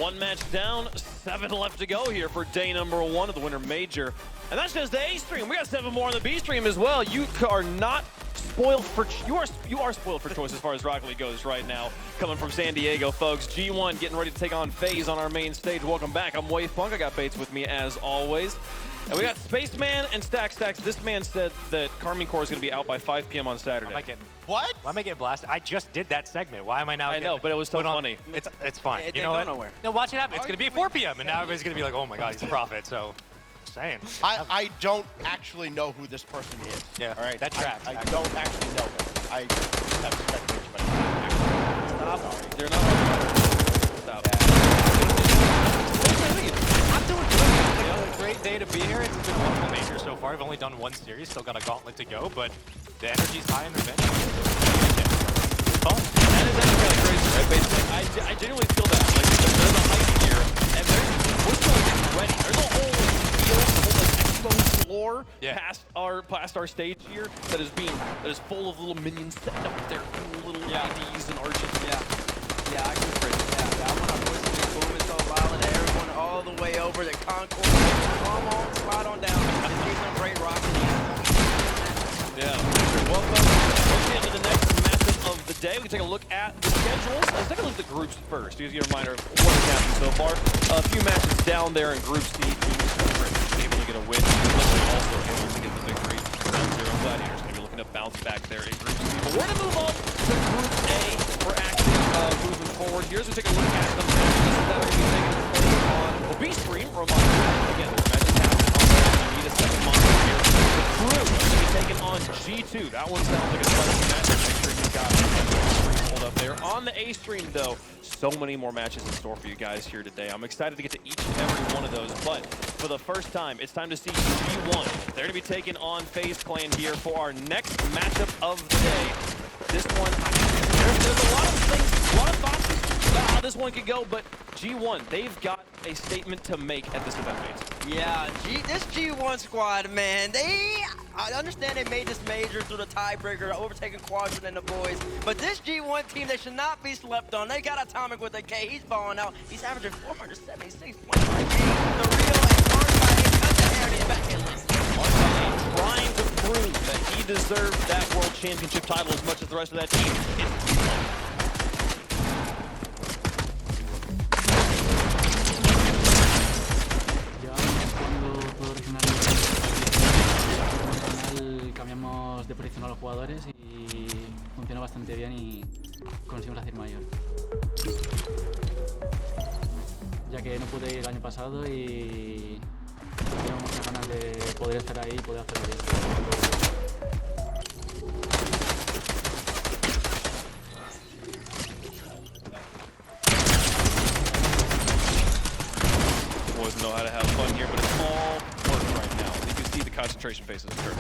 One match down, 7 left to go here for day number 1 of the Winter Major. And that's just the A stream. We got 7 more on the B stream as well. You are not spoiled for you are spoiled for choice as far as Rocket League goes right now. Coming from San Diego, folks. G1 getting ready to take on FaZe on our main stage. Welcome back. I'm Wave Punk. I got Bates with me as always. And we got Spaceman and Stacks. This man said that Karmine Corp is going to be out by 5 p.m. on Saturday. What? Why am I getting blasted? I just did that segment. Why am I now? I know, but it was so funny. It's fine. It you know didn't what? go nowhere. No, watch it happen. It's going to be at 4 p.m. and now everybody's going to be like, oh my God, he's a prophet. So, just saying. I don't actually know who this person is. Yeah. All right. That tracks. I don't actually know him. I have speculation, but Stop. They're not. Stop. I'm doing good. It's a great day to be here. It's been a wonderful major so far. I've only done 1 series, still got a gauntlet to go, but the energy's high in the bench. Fun. That is actually kind of crazy, right? Basically, I genuinely feel that. Like, there's a hype here, and we're still getting ready. There's a whole field, expo floor past our stage here that is full of little minions setting up their cool little IDs and arches. Yeah, I can agree. Yeah, I want to voice the boom is so loud and everyone all the way over the concourse. Come on, slide on down. Just keep them great rocking. Yeah. Well, folks, let's get into the next matchup of the day. We can take a look at the schedules. Let's take a look at the groups first. To give you a reminder of what has happened so far. A few matches down there in Group C. Teams able to get a win. Also able to get the victory. Round 0 Gladiators going to be looking to bounce back there in Group C. But we're going to move on to Group A for action moving forward. Here's we take a look at the matches that are going to be taking place on the B stream. Again, the matches happening on there. You need a second monster here. The crew is going to be taking on G2. That one sounds like a fun match. Make sure you've got the hold up there. On the A stream, though, so many more matches in store for you guys here today. I'm excited to get to each and every one of those, but for the first time, it's time to see G1. They're going to be taking on FaZe Clan here for our next matchup of the day. This one, there's a lot of things, a lot of thoughts about how this one could go, but G1, they've got a statement to make at this event, mates. Yeah, this G1 squad, man, I understand they made this major through the tiebreaker, overtaking Quadrant and the boys, but this G1 team, they should not be slept on. They got Atomic with a K. He's balling out. He's averaging 476 points per game. The real and Mark cut the heritage back in list. Trying to prove that he deserved that world championship title as much as the rest of that team. Cambiamos de posición a los jugadores y funcionó bastante bien y conseguimos hacer mayor. Ya que no pude ir el año pasado y tengo muchas ganas de poder estar ahí y poder hacerlo bien. Boys know how to have fun here, but it's all work right now. You can see the concentration faces occur.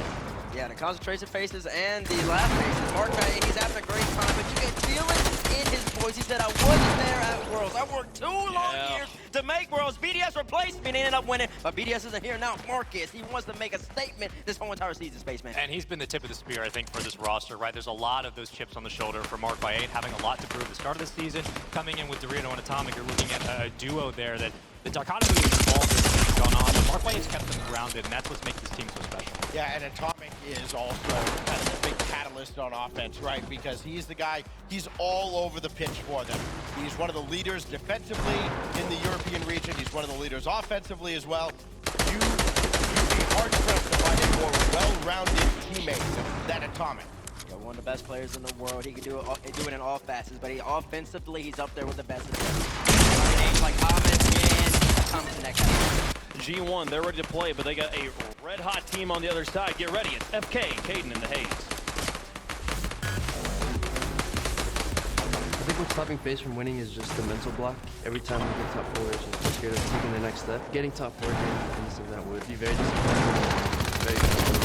Yeah, the concentration faces and the laugh faces. Mark, he's having a great time, but you can feel it in his voice. He said, I wasn't there at Worlds. I worked 2 long years to make Worlds. BDS replaced me and ended up winning, but BDS isn't here now. Marcus, he wants to make a statement this whole entire season, Spaceman. And he's been the tip of the spear, I think, for this roster, right? There's a lot of those chips on the shoulder for Mark by 8, having a lot to prove at the start of the season. Coming in with Dorito and Atomic, you're looking at a duo there that the dichotomy is involved has gone on, but Mark by 8's kept them grounded, and that's what makes this team so special. yeah, and Atomic is also kind of a big catalyst on offense, right? Because he's the guy, he's all over the pitch for them. He's one of the leaders defensively in the European region. He's one of the leaders offensively as well. You'd be hard-pressed to find a more well-rounded teammate than Atomic. Yeah, one of the best players in the world. He can do it in all facets, but offensively, he's up there with the best of them. Names like Ahmed and Atomic in that category. G1, they're ready to play, but they got a red-hot team on the other side. Get ready, it's FK, Caden, and the Haze. I think what's stopping FaZe from winning is just the mental block. Every time we get top 4, it's just we're scared of taking the next step. Getting top 4 here in this event would be very disappointing. Very disappointing.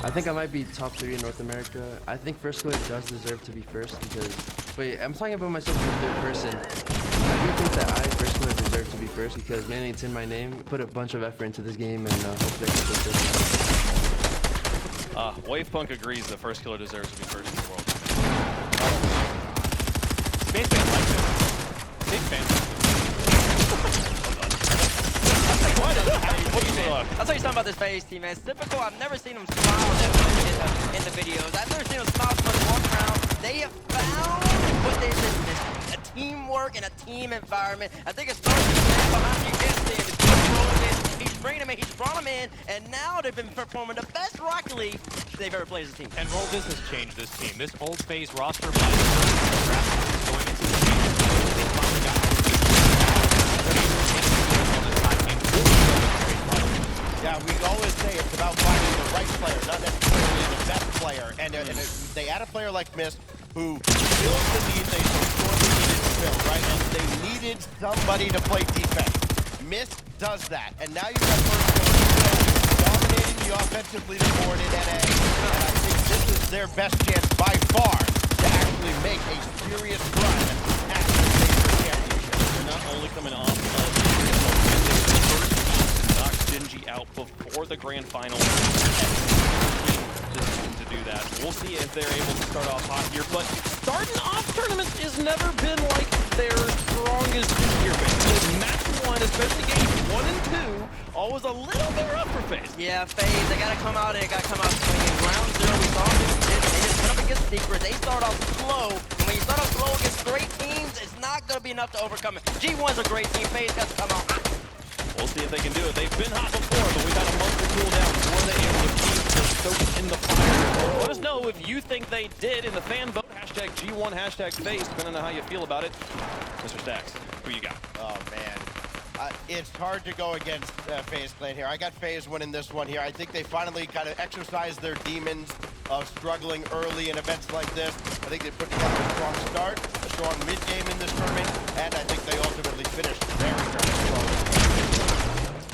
I think I might be top 3 in North America. I think First Squad does deserve to be first because, wait, I'm talking about myself in the third person. I do think that I, First Squad, deserve to be first because mainly it's in my name. Put a bunch of effort into this game and hopefully I can get this. Wavepunk agrees the first killer deserves to be first in the world. Space fans like this. Big fans. I'll tell you something about this FaZe team, man. It's typical. I've never seen them smile in the videos. I've never seen them smile so much walk around. They have found what they've been missing. A teamwork and a team environment. I think it starts with the man behind you. Can't see him. It's just rolling in. He's bringing him in. He's brought him in. And now they've been performing the best Rocket League they've ever played as a team. And Roll This has changed this team. This old FaZe roster by the draft going into the game. They finally got Yeah, we always say it's about finding the right player, not necessarily the best player. And they add a player like Mist who fills the need they so sorely needed to fill, right? And they needed somebody to play defense. Mist does that. And now you've got First Kill dominating the offensive leaderboard in NA. And I think this is their best chance by far to actually make a serious run at the Major Championship. They're not only coming off of knock Genji out before the grand final. To do that. We'll see if they're able to start off hot here, but starting off tournaments has never been like their strongest year. Match 1, especially games 1 and 2, always a little bit rough for FaZe. Yeah, FaZe, they gotta come out and they gotta come out swinging. Round 0, we saw them. They just went up against Secret. They start off slow. And when you start off slow against great teams, it's not gonna be enough to overcome it. G1's a great team. FaZe has to come out hot. We'll see if they can do it. They've been hot before, but we've had a month to cool down. Were they able to keep the stokes in the fire? Let us know if you think they did in the fan vote. Hashtag G1, hashtag FaZe, depending on how you feel about it. Mr. Stacks, who you got? Oh, man. It's hard to go against FaZe Clan here. I got FaZe winning this one here. I think they finally kind of exercised their demons of struggling early in events like this. I think they put together a strong start, a strong mid-game in this tournament, and I think they ultimately finished very, very strong.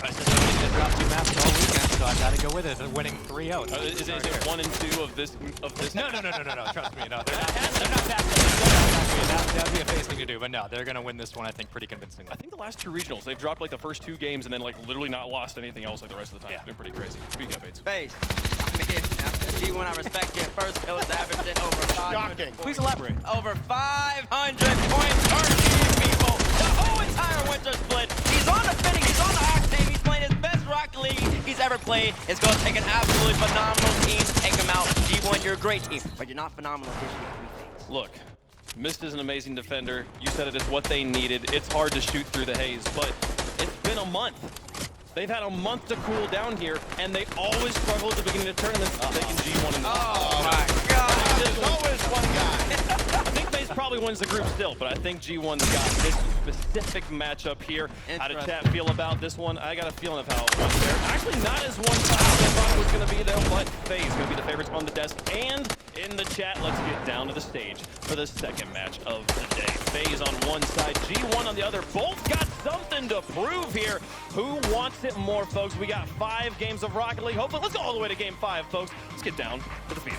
I said they dropped 2 maps all weekend, so I gotta go with it. They're winning 3-0. Is it 1 and 2 of this? No. Trust me, no. They're not that that'd be a FaZe thing to do, but no, they're gonna win this one, I think, pretty convincingly. I think the last 2 regionals, they've dropped like the first 2 games and then like literally not lost anything else like the rest of the time. Yeah. It's been pretty crazy. Speaking of Bates. FaZe. I mean, after G1, I respect it. First kill is averaging over 500. Shocking. Please elaborate. Over 500 points per team, people. The whole entire winter split. He's on the fitting. He's on the octave. He's playing his best Rocket League he's ever played. It's going to take an absolutely phenomenal team to take him out. G1, you're a great team, but you're not phenomenal this year. Look, Mist is an amazing defender. You said it is what they needed. It's hard to shoot through the haze, but it's been a month. They've had a month to cool down here, and they always struggle at the beginning of tournaments. Taking G1 in the Oh my God! There's always one guy. I think FaZe probably wins the group still, but I think G1's got this specific matchup here. How did chat feel about this one? I got a feeling of how it went there. Actually, not as one-sided as I thought it was going to be, though, but FaZe going to be the favorites on the desk. And in the chat, let's get down to the stage for the second match of the day. FaZe on one side, G1 on the other. Both got something to prove here. Who wants it more, folks? We got 5 games of Rocket League. Hopefully, let's go all the way to game 5, folks. Let's get down to the field.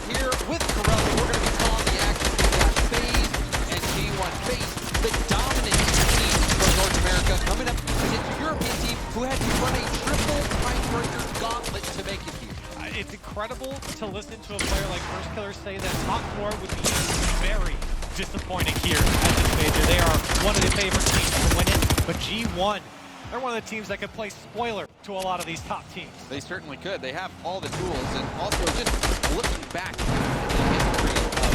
Here with Corelli, we're going to be calling the action. We got FaZe and G1. FaZe, the dominant team from North America, coming up against a European team who had to run a triple tiebreaker gauntlet to make it here. It's incredible to listen to a player like First Killer say that top 4 would be very disappointing here at this major. They are one of the favorite teams to win it, but G1, they're one of the teams that could play spoiler to a lot of these top teams. They certainly could. They have all the tools, and also just looking back at the history of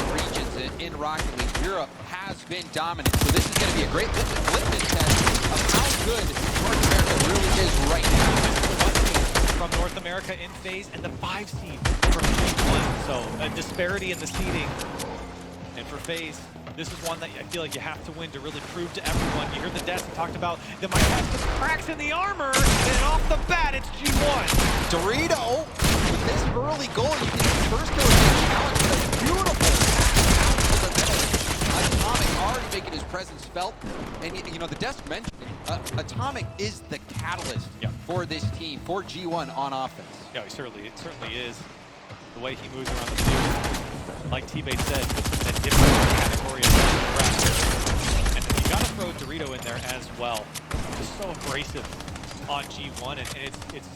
the regions in Rocket League, Europe has been dominant. So this is going to be a great litmus test of how good North America really is right now. This is the 1 team from North America in FaZe and the 5 seed from G1. So a disparity in the seeding. And for FaZe, this is one that I feel like you have to win to really prove to everyone. You heard the Desk talked about they might have some cracks in the armor, and off the bat, it's G1. Dorito, with this early goal, you can see First Killer being challenged with a beautiful pass out to the middle. Atomic already making his presence felt, and you know, the Desk mentioned Atomic is the catalyst for this team, for G1 on offense. Yeah, it certainly is. The way he moves around the field, like T-Bait said, puts him in a different category of threat. And you gotta throw Dorito in there as well. Just so abrasive on G1, and it's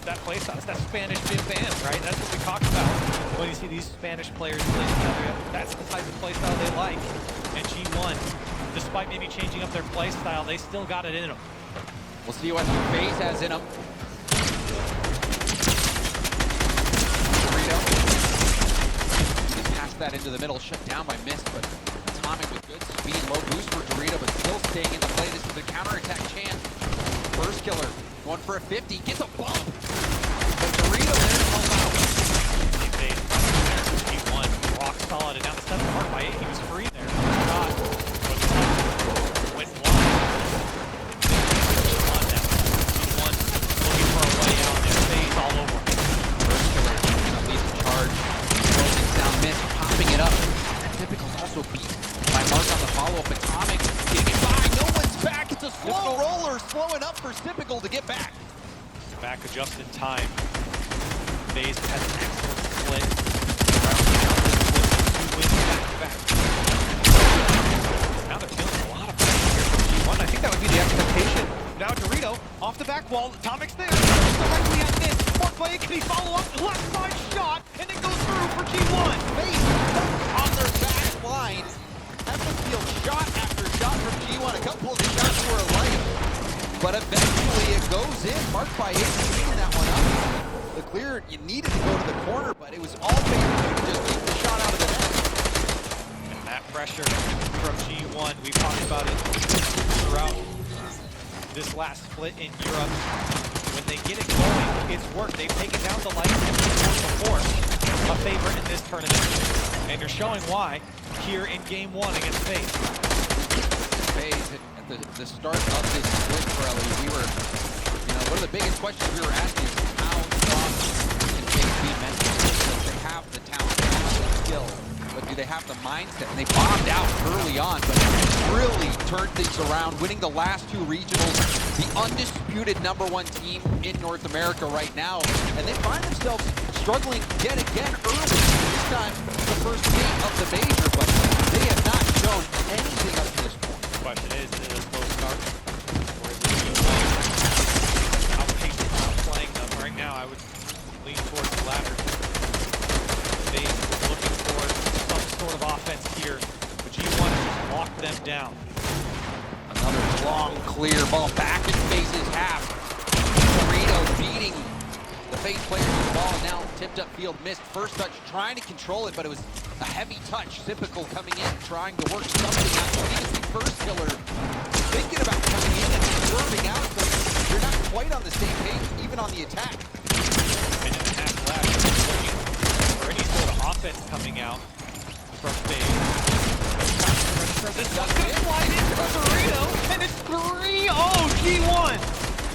that playstyle. It's that Spanish big band, right? That's what we talk about when you see these Spanish players play together. That's the type of playstyle they like. And G1, despite maybe changing up their playstyle, they still got it in them. We'll see what FaZe has in him. Dorito. Just passed that into the middle, shut down by Mist, but Atomic with good speed, low boost for Dorito, but still staying in the play. This is the counterattack chance. First Killer going for a 50, gets a bump. But Dorito there comes out. G1, rock solid, and now the step mark by 8. He was free there. Shot. Went wide. G1 looking for a way out there. FaZe all over. First Killer leads the charge. Closing down Mist, popping it up. And Typical's also beat by Mark on the follow-up. Atomic getting it by. No one's back. It's a slow roller, slowing up for Typical to get back. Back just in time. FaZe has an excellent split. Two wins back-to-back. Now they're feeling a lot of pressure here from G1. I think that would be the expectation. Now Dorito off the back wall. Atomic's there. Directly at this. Mark play. Can he follow up? Left side shot, and it goes through for G1. FaZe on their back line. Field shot after shot from G1. A couple of the shots were alike, but eventually it goes in. Marked by 8, cleaning that one up. The clear, you needed to go to the corner, but it was all FaZe to just keep the shot out of the net. And that pressure from G1, we've talked about it throughout this last split in Europe. When they get it going, it's worked. They've taken down the lights before. A favorite in this tournament, and you're showing why here in Game 1 against FaZe. FaZe, at the start of this split, Pirelli, we were, one of the biggest questions we were asking is how strong can FaZe be mentally? They have the talent, they have the skill, but do they have the mindset? And they bombed out early on, but really turned things around, winning the last 2 regionals, the undisputed #1 team in North America right now, and they find themselves struggling yet again early. This time, the first game of the major, but they have not shown anything up to this point. The question is it a slow start? Or is it outpacing, outplaying them? Right now, I would lean towards the latter. FaZe looking for some sort of offense here, but G1 just locked them down. Another long, clear ball back in FaZe's half. Dorito beating the FaZe players with the ball, now tipped up field, missed first touch, trying to control it, but it was a heavy touch. Typical coming in, trying to work something out. You need to see First Killer thinking about coming in and swerving out, so you're not quite on the same page, even on the attack. Minute and a half left, looking for any sort of offense coming out from FaZe. This one's gonna slide into Dorito, and it's 3-0 G1.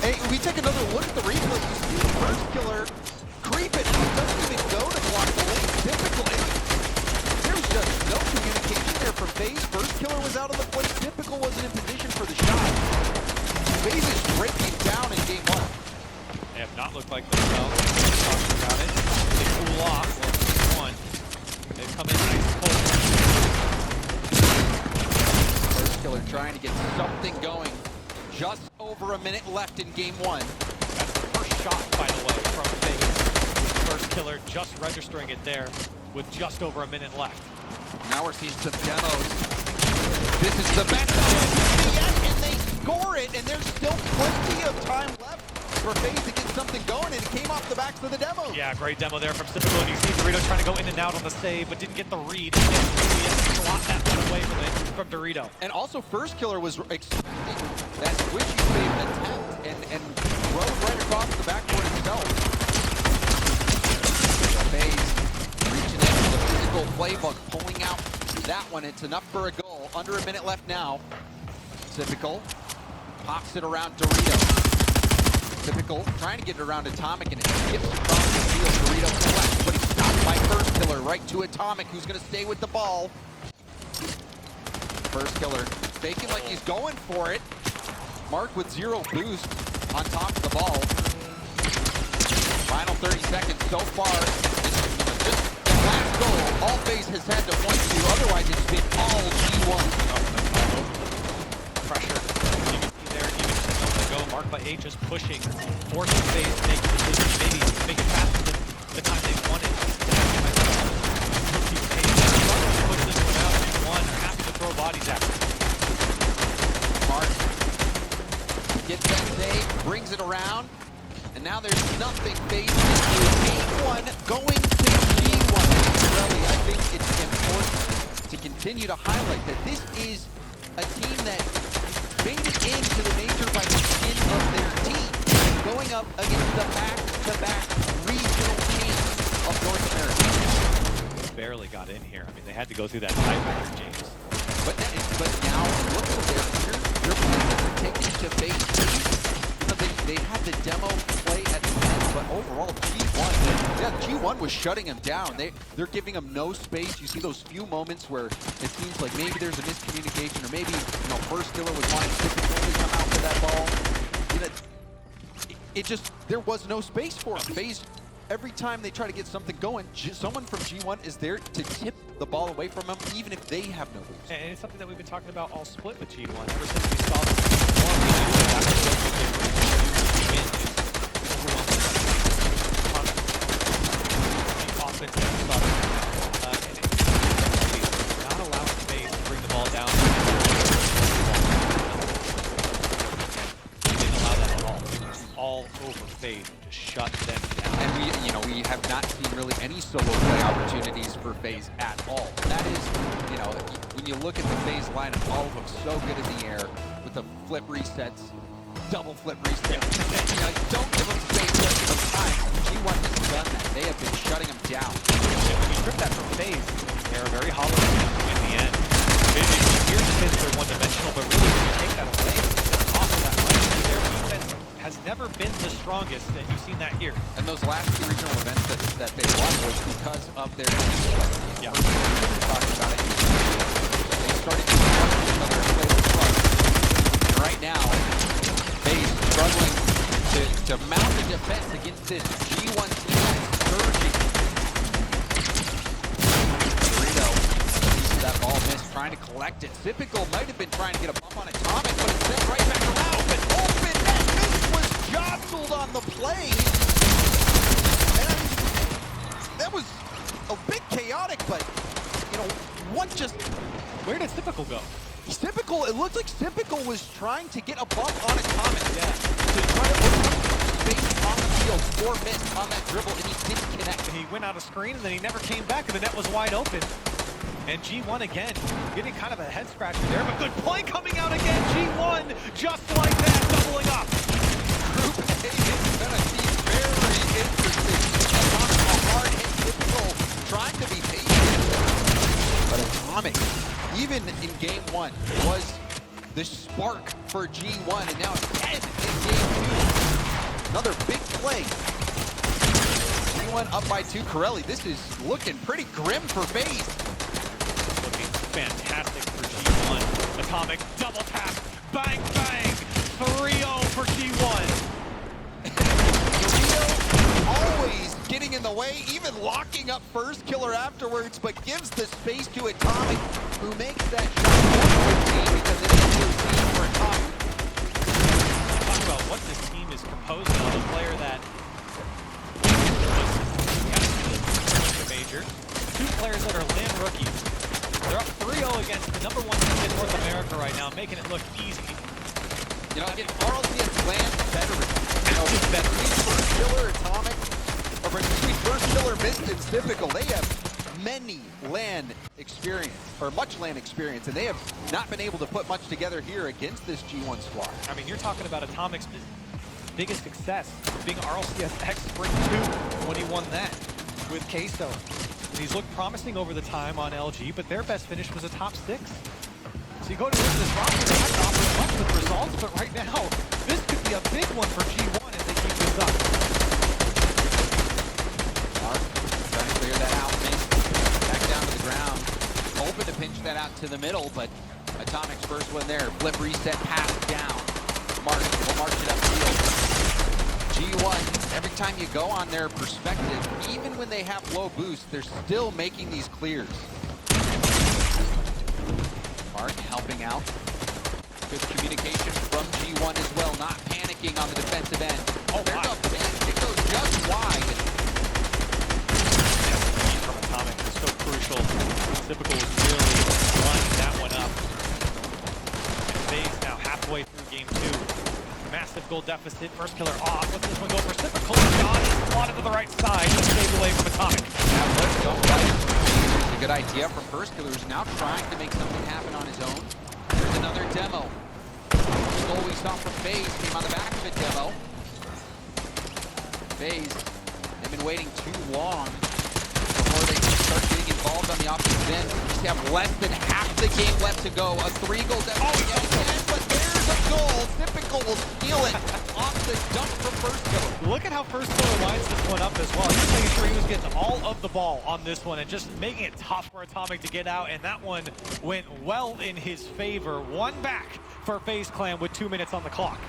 Hey, we take another look at the replay. You see First Killer creeping. He doesn't even go to block the lane. Typically, there's just no communication there from FaZe. First Killer was out of the play. Typical wasn't in position for the shot. FaZe is breaking down in Game 1. They have not looked like themselves. We're talking about it. They cool off on G1. They've come in nice cold. First Killer trying to get something going. Just over a minute left in Game 1. That's the first shot, by the way, from FaZe. First Killer just registering it there with just over a minute left. Now we're seeing some demos. This is the best opportunity yet, and they score it, and there's still plenty of time left for FaZe to get something going, and it came off the backs of the demo. Yeah, great demo there from Typical, and you see Dorito trying to go in and out on the save, but didn't get the read. He blocked that one away from Dorito. And also, First Killer was expecting that squishy save attempt and rode right across the backboard himself. FaZe reaching into the physical playbook, pulling out that one. It's enough for a goal. Under a minute left now. Typical pops it around Dorito. Typical trying to get it around Atomic, and it skips across the field. Dorito collects, but he's stopped by First Killer. Right to Atomic, who's going to stay with the ball. First Killer faking like he's going for it. Mark with 0 boost on top of the ball. Final 30 seconds so far. Just the last goal, all FaZe has had to point to. Otherwise, it's been all G1. pressure. You can see there, even just a moment ago, Mark by 8 just pushing, forcing FaZe to make a decision, maybe make it faster than the time they wanted. Push this one out, G1 are happy to throw bodies at him. Mark gets that save, brings it around, and now there's nothing FaZe can do. G1 going to G1. Really, I think it's important to continue to highlight that this is a team that made it into the major by the skin of their team, going up against the back-to-back regional champs of North America. Barely got in here. I mean, they had to go through that tiebreaker, James. But now, look at their plans are taking to FaZe. You know, they had the demo play at the end, but overall, G1 was shutting him down. They're giving him no space. You see those few moments where it seems like maybe there's a miscommunication, or maybe, you know, First Killer was wanting to come out for that ball. You know, it just, there was no space for him. FaZe, every time they try to get something going, someone from G1 is there to tip the ball away from them, even if they have no boost. And it's something that we've been talking about all split with G1 ever since we saw them. Not allowing FaZe to bring the ball down. They didn't allow that at all. It was all over FaZe, just shut them down. And we have not seen really any solo play opportunities for FaZe at all. That is, you know, when you look at the FaZe lineup, all of them so good in the air with the flip resets, double flip resets. You know, don't give them space, don't give them time. G1 has done that. They have been shutting them down. When you strip that from FaZe, they're very hollow in the end. It appears as if they're one-dimensional, but really when you take that away, off of that right, their defense has never been the strongest, and you've seen that here. And those last two regional events that they won was because of their team. Yeah. We were talking about it. They started to trust each other and play with trust. And right now, FaZe struggling to mount the defense against this G1 team surging. Dorito sees that ball missed, trying to collect it. Sypical might have been trying to get a bump on Atomic, but it's sent right back around. Open, that miss was jostled on the play. And I mean, that was a bit chaotic, but, you know, what just... Where did Typical go? Typical, it looked like Typical was trying to get a bump on Atomic. Yeah. To try to open up space on the field for miss on that dribble, and he didn't connect. He went out of screen, and then he never came back, and the net was wide open. And G1 again, getting kind of a head scratcher there, but good play coming out again. G1, just like that, doubling up. Group A is gonna be very interesting. Atomic, a hard hit, Typical, trying to be patient. But Atomic, even in game 1, was the spark for G1, and now 10 in game 2. Another big play. G1 up by 2. Corelli, this is looking pretty grim for FaZe. Looking fantastic for G1. Atomic, double tap, bang, bang. 3-0 for G1. Always getting in the way, even locking up First Killer afterwards, but gives the space to Atomic, who makes that shot more quickly because it is his team for Atomic. Talk about what this team is composed of. A player that was major. 2 players that are LAN rookies. They're up 3-0 against the #1 team in North America right now, making it look easy. You know, again, RLCS LAN veteran. You know, between First Killer, Atomic, or between First Killer, Mist, and Typical, they have many LAN experience, or much LAN experience, and they have not been able to put much together here against this G1 squad. I mean, you're talking about Atomic's biggest success being RLCS X Spring 2 when he won that with Queso. And he's looked promising over the time on LG, but their best finish was a top 6. So you go to this roster, they haven't offered much with results, but right now, this could be a big one for G1 as they keep this up. Mark trying to clear that out, back down to the ground. Open to pinch that out to the middle, but Atomic's first one there. Flip reset, pass down. Mark will march it upfield. G1, every time you go on their perspective, even when they have low boost, they're still making these clears. Mark helping out. Good communication from G1 as well, not panicking on the defensive end. Oh, There's wow. a finish. It goes just wide. From Atomic is so crucial. Typical was really lining that one up. And FaZe now halfway through game 2. Massive goal deficit. First killer off. What's this one go for? Typical shot. Slotted to the right side. Just stays away from Atomic. That was so right. It's a good idea from First Killer, who's now trying to make something happen on his own. There's another demo. The goal we saw from FaZe came on the back of a demo. FaZe, they've been waiting too long before they can start getting involved on the offensive end. They have less than half the game left to go. A 3-goal deficit again, but there's a goal. Typical will steal it off the dunk from First Killer. Look at how First Killer lines this one up as well. He's making sure he was getting all of the ball on this one and just making it tough for Atomic to get out, and that one went well in his favor. One back for FaZe Clan with 2 minutes on the clock.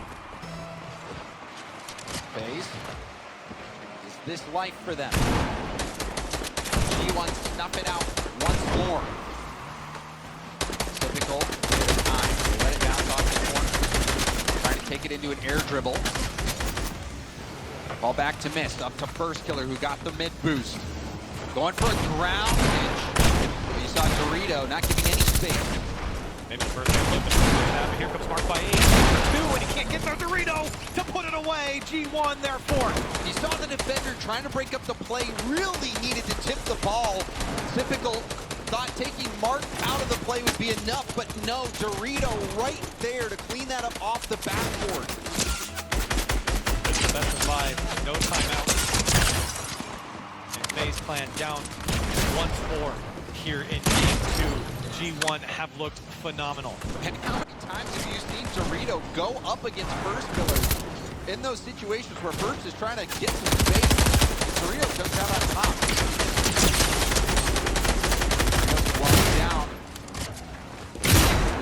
FaZe, is this life for them? G1 snuff it out once more. Typical, time, let it bounce off the corner. Trying to take it into an air dribble. Ball back to Mist, up to First Killer, who got the mid boost. Going for a ground pitch. You saw Dorito not giving any space. Maybe the first one but here comes Mark by 8. 2, and he can't get there. Dorito to put it away. G1 there fourth. You saw the defender trying to break up the play, really needed to tip the ball. Typical thought taking Mark out of the play would be enough, but no, Dorito right there to clean that up off the backboard. Best of 5, no timeout. And FaZe Clan down 1-4 here in game 2. G1 have looked phenomenal. And how many times have you seen Dorito go up against First Killer in those situations where First is trying to get some space? Dorito comes out on top. One down.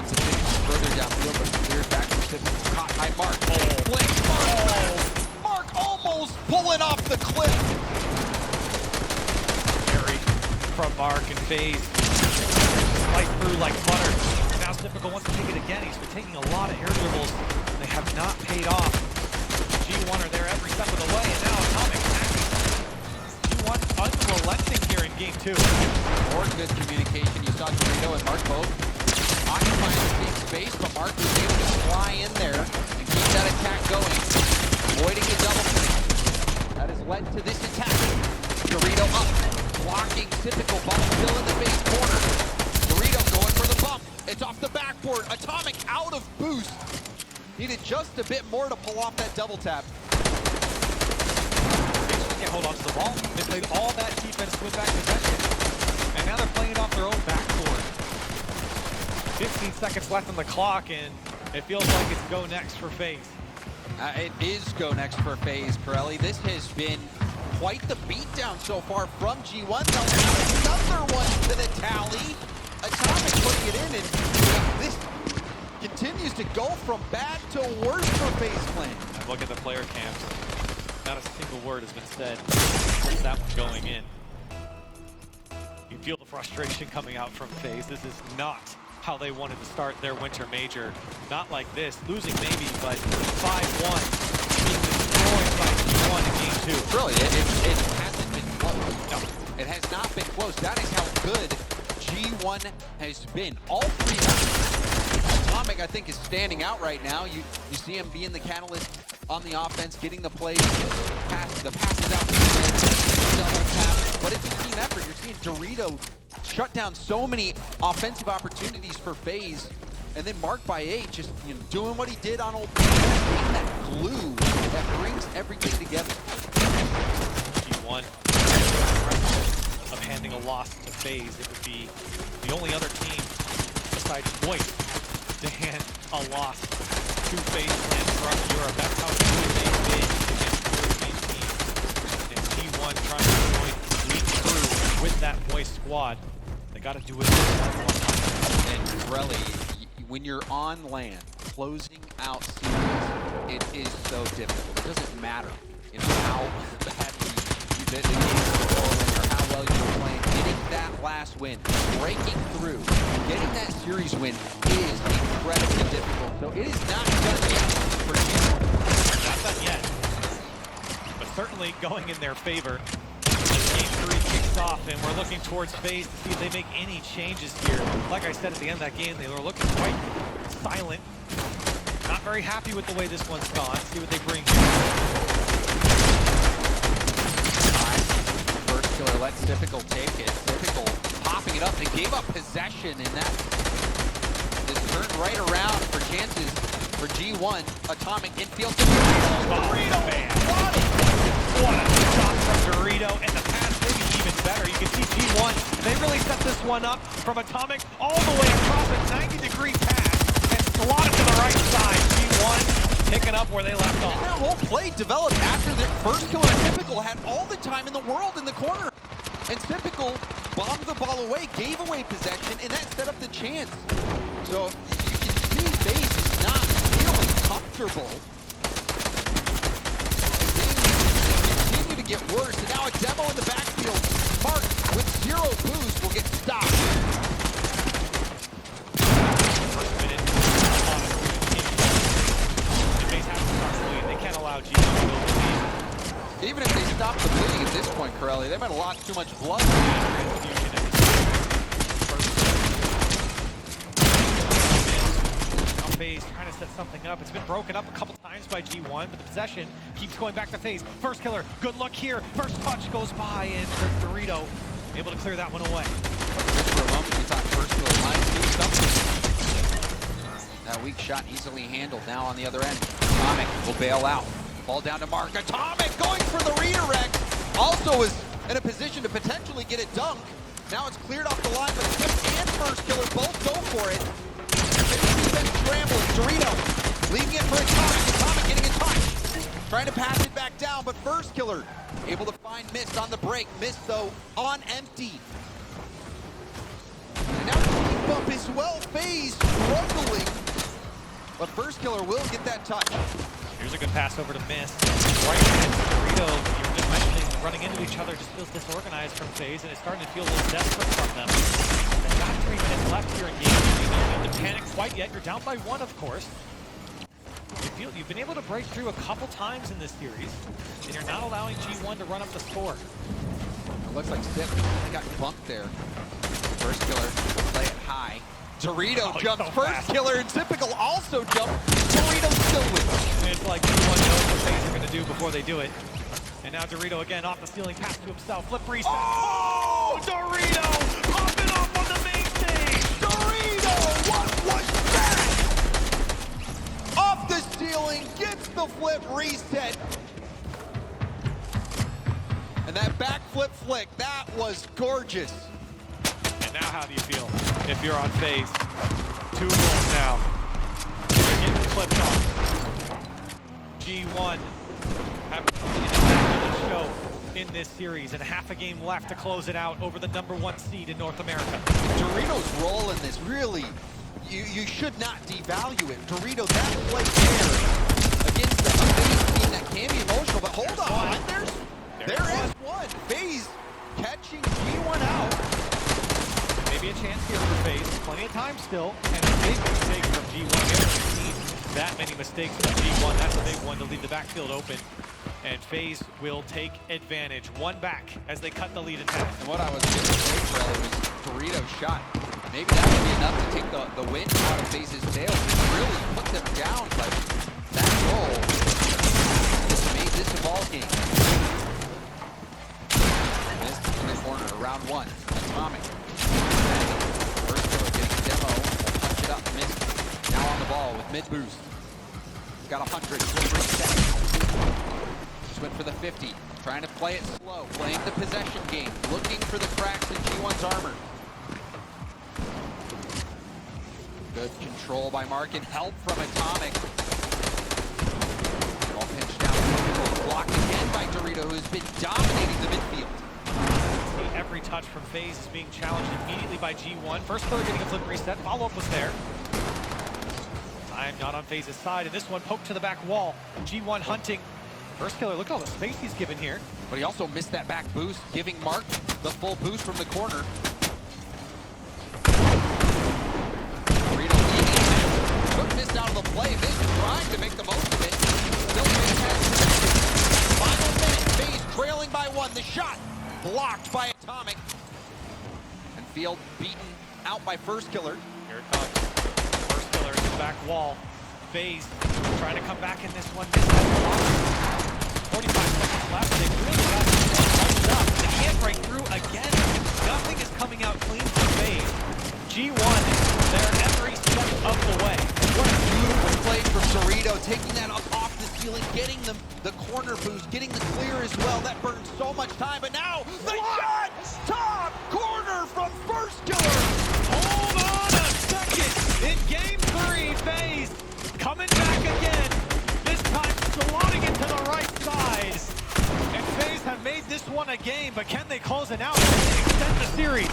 It's a bit further downfield, but cleared back to caught by Mark. Blink, Mark! Mark almost pulling off the cliff. Carry from Mark and FaZe. Right through like butter. Now Typical wants to take it again. He's been taking a lot of air dribbles. They have not paid off. G1 are there every step of the way, and now Atomic acting. G1 unrelenting here in game 2. More good communication. You saw Dorito and Mark both occupying the same space, but Mark was able to fly in there and keep that attack going, avoiding a double play. That has led to this attack. Dorito up, blocking Typical, ball still in the base corner. Dorito going for the bump. It's off the backboard. Atomic out of boost. Needed just a bit more to pull off that double tap. Can't hold on to the ball. They played all that defense with back possession, and now they're playing it off their own backboard. 15 seconds left on the clock, and it feels like it's go next for FaZe. It is go next for FaZe, Pirelli. This has been quite the beatdown so far from G1. They'll add another one to the tally. Atomic putting it in, and this continues to go from bad to worse for FaZe Clan. Look at the player camps. Not a single word has been said since that one going in. You feel the frustration coming out from FaZe. This is not how they wanted to start their winter major. Not like this. Losing maybe, but 5-1. Being destroyed by G1 in game 2. Really, it hasn't been close. No. It has not been close. That is how good G1 has been. All 3 matches. Atomic, I think, is standing out right now. You see him being the catalyst on the offense, getting the plays, the passes out, double tap. But it's a team effort. You're seeing Dorito shut down so many offensive opportunities for FaZe. And then Mark by 8 just doing what he did on old being that glue that brings everything together. G1 of handing a loss to FaZe. It would be the only other team besides Void to hand a loss to FaZe Clan from Europe. That's how good they've been against European teams. And G1 trying to lead through with that Voice squad. They got to do it And Pirelli, when you're on land, closing out series, it is so difficult. It doesn't matter, how badly you did the game or how well you're playing. Getting that class win, breaking through, getting that series win is incredibly difficult. So it is not done yet for G1. Not done yet, but certainly going in their favor. Game 3 kicks off, and we're looking towards FaZe to see if they make any changes here. Like I said at the end of that game, they were looking quite silent. Not very happy with the way this one's gone. See what they bring here. First killer lets Typical take it. Typical popping it up. They gave up possession, and that is turned right around for chances for G1. Atomic infield. Dorito, man. What a shot from Dorito, and the pass maybe even better. You can see G1, they really set this one up from Atomic all the way across a 90-degree pass and slot it to the right side. G1 picking up where they left off. That whole play developed after the first killer. Typical had all the time in the world in the corner. And Typical bombed the ball away, gave away possession, and that set up the chance. So you can see FaZe is not feeling comfortable. Continue to get worse, and now a demo in the backfield. Mark with 0 boost will get stopped. First minute, FaZe have to start bleeding. They can't allow G1 to go the lead. Even if they stop the bleeding at this point, Corelli, they might have lost too much blood. FaZe trying to set something up. It's been broken up a couple times by G1, but the possession keeps going back to FaZe. First killer, good luck here. First touch goes by, and Dorito able to clear that one away. Just for a moment, we thought first killer might do something. That weak shot easily handled. Now on the other end, Atomic will bail out. Ball down to Mark. Atomic going for the redirect. Also is in a position to potentially get it dunked. Now it's cleared off the line, but Skip and first killer both go for it. Scrambling. Dorito leaving it for Atomic. Atomic getting in touch. Trying to pass it back down, but first killer able to find Mist on the break. Mist, though, on empty. And now the bump as well. FaZe struggling. But first killer will get that touch. Here's a good pass over to Mist. Right against Dorito. You were just mentioning running into each other just feels disorganized from FaZe, and it's starting to feel a little desperate from them. They've got 3 minutes left here in game. You don't need to panic quite yet. You're down by 1, of course. You've been able to break through a couple times in this series, and you're not allowing G1 to run up the score. It looks like Stip got bumped there. First killer play it high. Dorito jumps. So first killer and Typical also jumped. Dorito still wins. It's like G1 knows what FaZe are going to do before they do it. And now Dorito again off the ceiling, pass to himself, flip reset. Oh! Dorito popping up on the main stage. Dorito, what was that? Off the ceiling, gets the flip reset. And that backflip flick, that was gorgeous. And now how do you feel if you're on FaZe? 2 goals now. They're getting flipped off. G1 have the show in this series, and half a game left to close it out over the #1 seed in North America. Dorito's role in this, really, you should not devalue it. Dorito, that play there against a FaZe team that can be emotional, but hold on, there is one. FaZe catching G1 out. Maybe a chance here for FaZe. Plenty of time still, and a big mistake from G1. We haven't seen that many mistakes from G1. That's a big one to leave the backfield open. And FaZe will take advantage. 1 back as they cut the lead in half. And what I was going to say, Corelli, was Dorito's shot. Maybe that would be enough to take the wind out of FaZe's sails and really put them down, but that goal just made this a ball game. Missed in the corner, round 1. Atomic. First killer getting a demo. Punch it up. Missed. Now on the ball with mid boost. He's got 100. Just went for the 50. Trying to play it slow. Playing the possession game. Looking for the cracks in G1's armor. Good control by Mark and help from Atomic. Ball pinched down. Blocked again by Dorito, who's been dominating the midfield. Every touch from FaZe is being challenged immediately by G1. First killer getting a flip reset. Follow-up was there. Time not on FaZe's side, and this one poked to the back wall. G1 hunting. First killer, look at all the space he's given here. But he also missed that back boost, giving Mark the full boost from the corner. took Mist out of the play. Mist trying to make the most of it. Still fantastic. Final minute, FaZe trailing by 1. The shot blocked by Atomic. And Field beaten out by First Killer. Here it comes. First Killer in the back wall. FaZe trying to come back in this one. Mist has a lot. 45 seconds left. They really got it up. They can't break through again. Nothing is coming out clean for FaZe. G1, they're every step of the way. What a beautiful play from Dorito, taking that up off the ceiling, getting them the corner boost, getting the clear as well. That burned so much time, but now the shot! Top corner from First Killer! Hold on a second. In game 3, FaZe coming back again. This time slotting it to the right side. And FaZe have made this one a game, but can they close it out? Can they extend the series?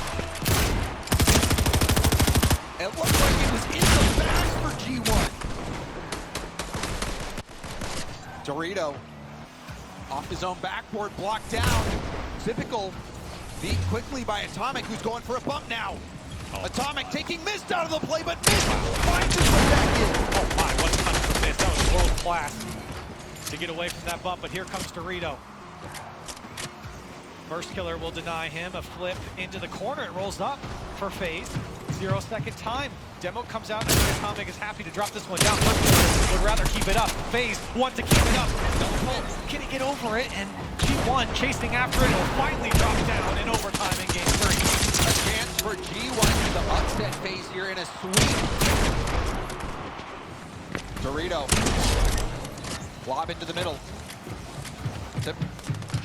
It looked like it was in the bag for G1. Dorito off his own backboard, blocked down. Typical beat quickly by Atomic, who's going for a bump now. Atomic taking Mist out of the play, but Mist finds his way back in. Oh my, what a touch from Mist. That was world class to get away from that bump, but here comes Dorito. First Killer will deny him a flip into the corner. It rolls up for FaZe. 0-second time. Demo comes out, and Atomic is happy to drop this one down. First Killer would rather keep it up. FaZe want to keep it up. Can he get over it? And G1 chasing after it. It'll finally drop down in overtime in game 3. A chance for G1 to upset FaZe here in a sweep. Dorito. Lob into the middle.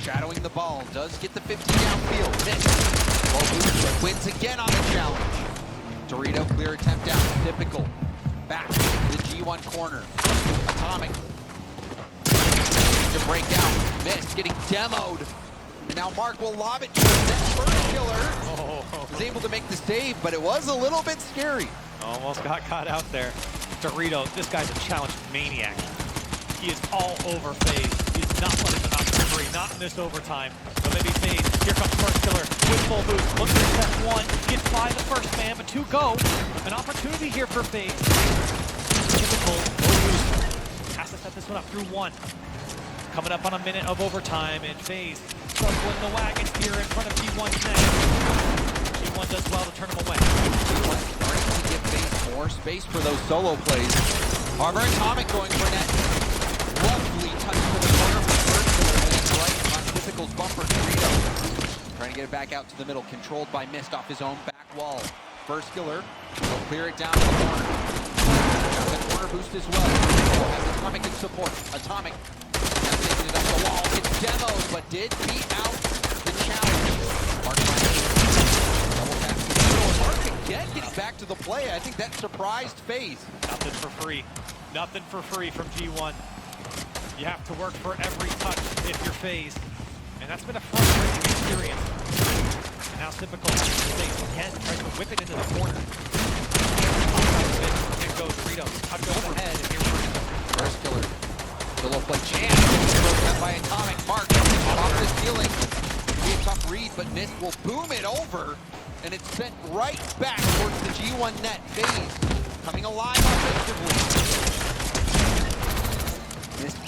Shadowing the ball. Does get the 50 downfield. Mist. Well, wins again on the challenge. Dorito, clear attempt down. Typical. Back to the G1 corner. Atomic. To break out. Mist getting demoed. And now Mark will lob it to the First Killer. Was able to make the save, but it was a little bit scary. Almost got caught out there. Dorito, this guy's a challenge maniac. He is all over FaZe. He's not letting them out for free, not in this overtime. But maybe FaZe, here comes First Killer with full boost. Looks to set 1, gets by the first man, but 2 go. An opportunity here for FaZe. Typical, full boost. Has to set this one up through 1. Coming up on a minute of overtime, and FaZe circling the wagons here in front of G1's net. G1 does well to turn him away. G1 starting to give FaZe more space for those solo plays. Harbor Atomic going for net. Lovely touch to the corner from First Killer, and it's right on Typical's bumper. Dorito trying to get it back out to the middle, controlled by Mist off his own back wall. First Killer will clear it down to the corner. Got the corner boost as well. Has Atomic in support. Atomic has taken it up the wall. It's demoed, but did beat out the challenge. Mark by double pass to the middle. Mark again getting back to the play. I think that surprised FaZe. Nothing for free. Nothing for free from G1. You have to work for every touch if you're FaZe. And that's been a frustrating experience. And now Typical has to space again, tries to whip it into the corner. Here goes Dorito. Touch overhead, and here's First Killer. The low play chance. Broken up by Atomic. Mark off the ceiling. Be a tough read, but Mist will boom it over. And it's sent right back towards the G1 net. FaZe coming alive offensively. Mist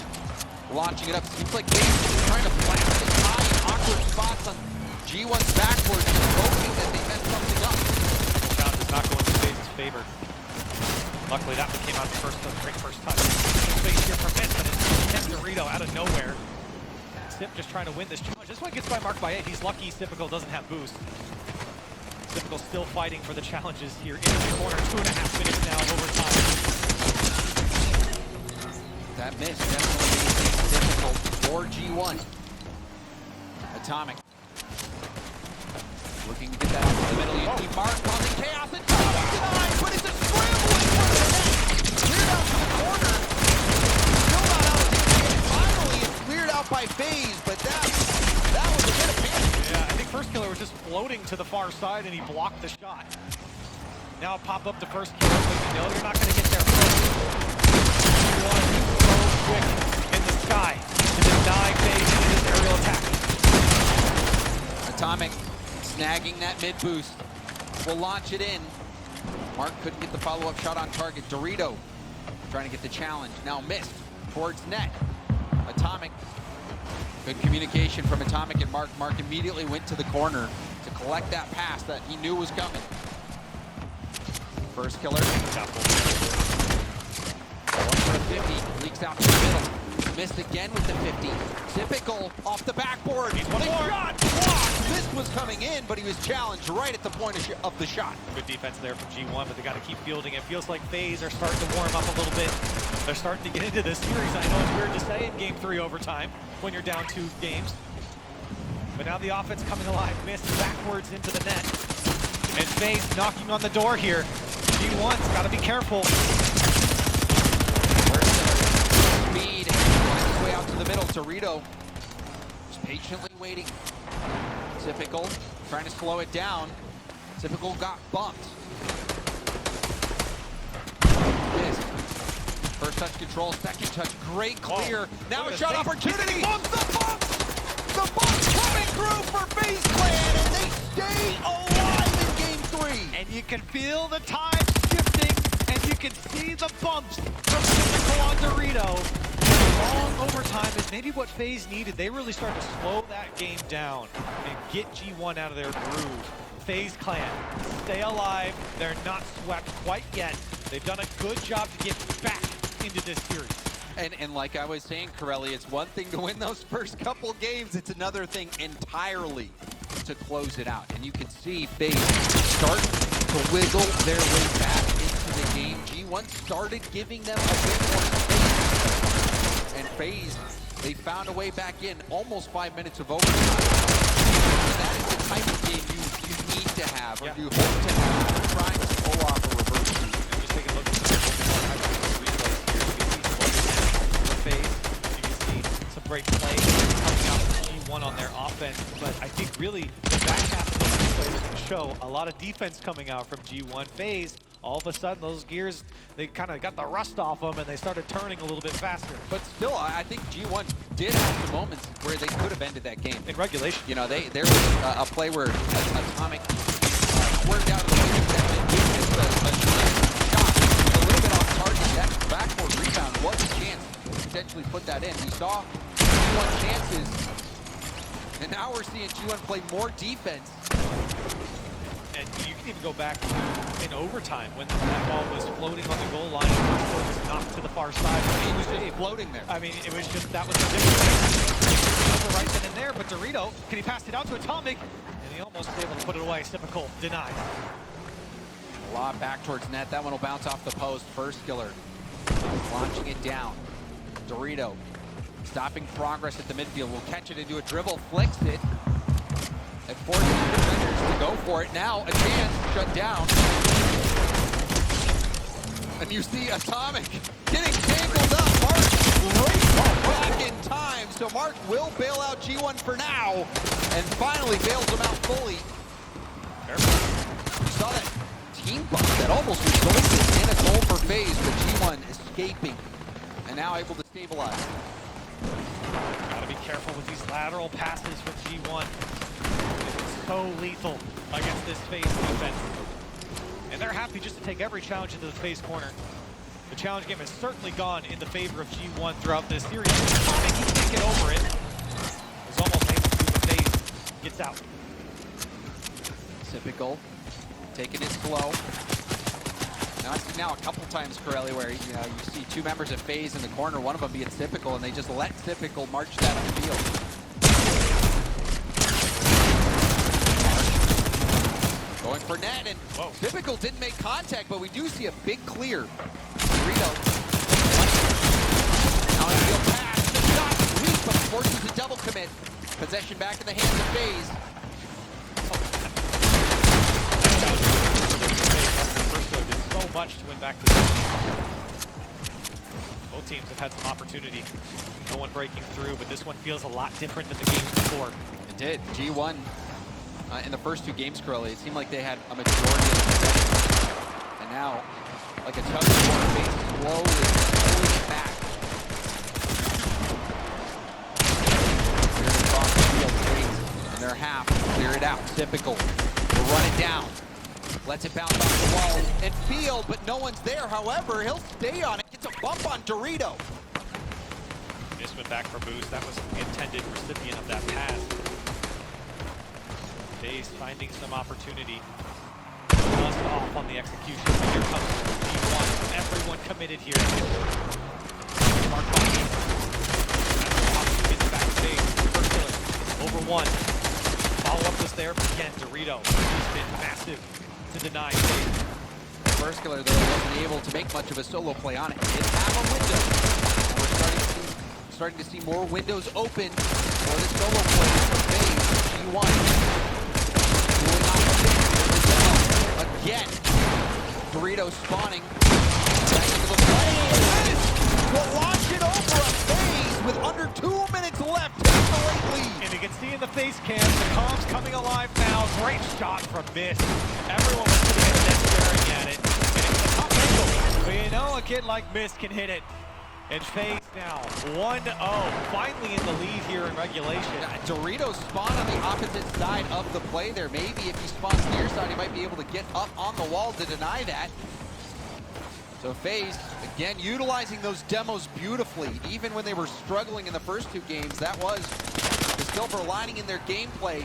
launching it up. Seems like FaZe is trying to blast it high in awkward spots on G1's backboard, just hoping that they mess something up. Challenge is not going to FaZe's favor. Luckily, that one came out the great first touch. FaZe here for Mist, but it's Ken Dorito out of nowhere. Sip just trying to win this challenge. This one gets by Mark by 8. He's lucky Typical doesn't have boost. Typical still fighting for the challenges here in the corner. 2.5 minutes now of overtime. That miss definitely makes things difficult for G1. Atomic. Looking to get that out to the middle. You see Mark causing chaos. And Atomic denied, but it's a scramble in front of the net. Cleared out to the corner. Still not out of the finally, it's cleared out by FaZe, but that was a bit of panic. Yeah, I think First Killer was just floating to the far side and he blocked the shot. Now pop up to First Killer, but you know you're not going to get there first. One so quick in the sky to deny FaZe in his aerial attack. Atomic snagging that mid boost. Will launch it in. Mark couldn't get the follow-up shot on target. Dorito trying to get the challenge. Now missed towards net. Atomic. Good communication from Atomic and Mark. Mark immediately went to the corner to collect that pass that he knew was coming. First killer. 1 for a 50. Leaks out to the middle. Missed again with the 50. Typical off the backboard. He's one more. Shot blocked. This was coming in, but he was challenged right at the point of the shot. Good defense there from G1, but they got to keep fielding. It feels like FaZe are starting to warm up a little bit. They're starting to get into this series. I know it's weird to say in Game 3 overtime when you're down 2 games. But now the offense coming alive. Missed backwards into the net. And FaZe knocking on the door here. G1's got to be careful. Speed, finds his way out to the middle. Dorito just patiently waiting. Typical, trying to slow it down. Typical got bumped. Missed. First touch control, second touch, great clear. Now a shot opportunity. The bumps coming through for FaZe Clan, and they stay alive in Game 3. And you can feel the time shifting, and you can see the bumps from Typical on Dorito. Long overtime is maybe what FaZe needed. They really started to slow that game down and get G1 out of their groove. FaZe Clan, stay alive. They're not swept quite yet. They've done a good job to get back into this series. And like I was saying, Corelli, it's one thing to win those first couple games. It's another thing entirely to close it out. And you can see FaZe start to wiggle their way back into the game. G1 started giving them a bit more space. And FaZe, they found a way back in almost 5 minutes of overtime. And that is the type of game you need to have, or you hope to have, trying to pull off a reverse sweep. Just take a look at the FaZe. You can see some great plays coming out from G1 on their offense, but I think really the back half of those plays can show a lot of defense coming out from G1. FaZe, all of a sudden those gears, they kind of got the rust off them and they started turning a little bit faster. But still, I think G1 did have some moments where they could have ended that game. In regulation. You know, there was a play where Atomic squirted out of the way that missed a shot a little bit off target. That backboard rebound was a chance to potentially put that in. We saw G1 chances, and now we're seeing G1 play more defense. And you can even go back to in overtime when that ball was floating on the goal line and it was knocked to the far side. He was just floating there. I mean, it was just, that was the difference. Right then and there, but Dorito, can he pass it out to Atomic? And he almost was able to put it away. Typical, denied. Lob back towards net. That one will bounce off the post. First killer. Launching it down. Dorito stopping progress at the midfield. Will catch it into a dribble. Flicks it. It forces the defenders to go for it. Now a chance shut down. And you see Atomic getting tangled up. Mark right back in time. So Mark will bail out G1 for now. And finally bails them out fully. You saw that team bump that almost resulted in a goal for FaZe, but G1 escaping and now able to stabilize. Gotta be careful with these lateral passes from G1. It's so lethal against this FaZe defense. And they're happy just to take every challenge into the FaZe corner. The challenge game has certainly gone in the favor of G1 throughout this series. Atomic, he can't get over it. He's almost able to, but FaZe gets out. Typical, taking it slow. Now I've seen now a couple times, Corelli, where you see two members of FaZe in the corner, one of them being Typical, and they just let Typical march that on the field. Going for net, and Typical didn't make contact, but we do see a big clear. Dorito. Now a field pass, the shot, weak, but forces a double commit. Possession back in the hands of FaZe. So much to win back this game. Both teams have had some opportunity. No one breaking through, but this one feels a lot different than the games before. It did. G1 in the first two games, Corelli, it seemed like they had a majority of the possession. And now, like a tug of war, FaZe slowly pulling it back. Here's across the field, FaZe in their half. Clear it out. Typical. Will run it down. Lets it bounce off the wall and field, but no one's there. However, he'll stay on it. Gets a bump on Dorito. Missman back for boost. That was the intended recipient of that pass. FaZe finding some opportunity. Just off on the execution. Here comes G1. Everyone committed here. Mark Bobby. Gets back to FaZe. First killer. Over one. Follow-up was there, but again, Dorito. He's been massive to deny FaZe. First killer, though, wasn't able to make much of a solo play on it. Did have a window. And we're starting to see more windows open for the solo play for FaZe. G1. Doing opposite. Again. Dorito spawning. Back into the play. Will launch it over a FaZe with under 2 minutes left. Take the late lead. And you can see in the face cam, the comms coming alive now. Great shot from Mist. Everyone was sitting at net staring at it. And it's a top angle. But you know a kid like Mist can hit it. And FaZe now 1-0. Finally in the lead here in regulation. Dorito spawned on the opposite side of the play there. Maybe if he spawns near side, he might be able to get up on the wall to deny that. So FaZe, again, utilizing those demos beautifully. Even when they were struggling in the first two games, that was the silver lining in their gameplay.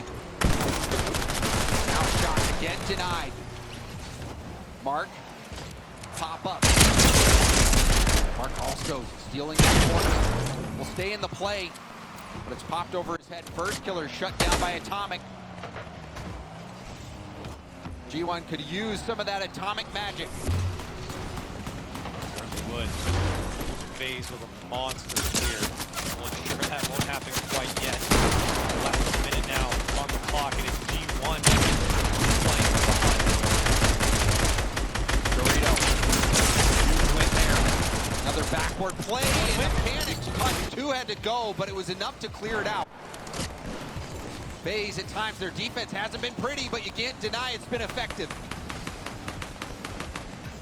Now shot again denied. Mark, pop up. Mark also stealing that corner. Will stay in the play, but it's popped over his head. First killer shut down by Atomic. G1 could use some of that Atomic magic. Would. FaZe with a monster here. That won't happen quite yet. Less than a minute now on the clock, and it's G1 playing behind. Dorito went there. Another backward play, and a panic. Cut two had to go, but it was enough to clear it out. FaZe, at times, their defense hasn't been pretty, but you can't deny it's been effective.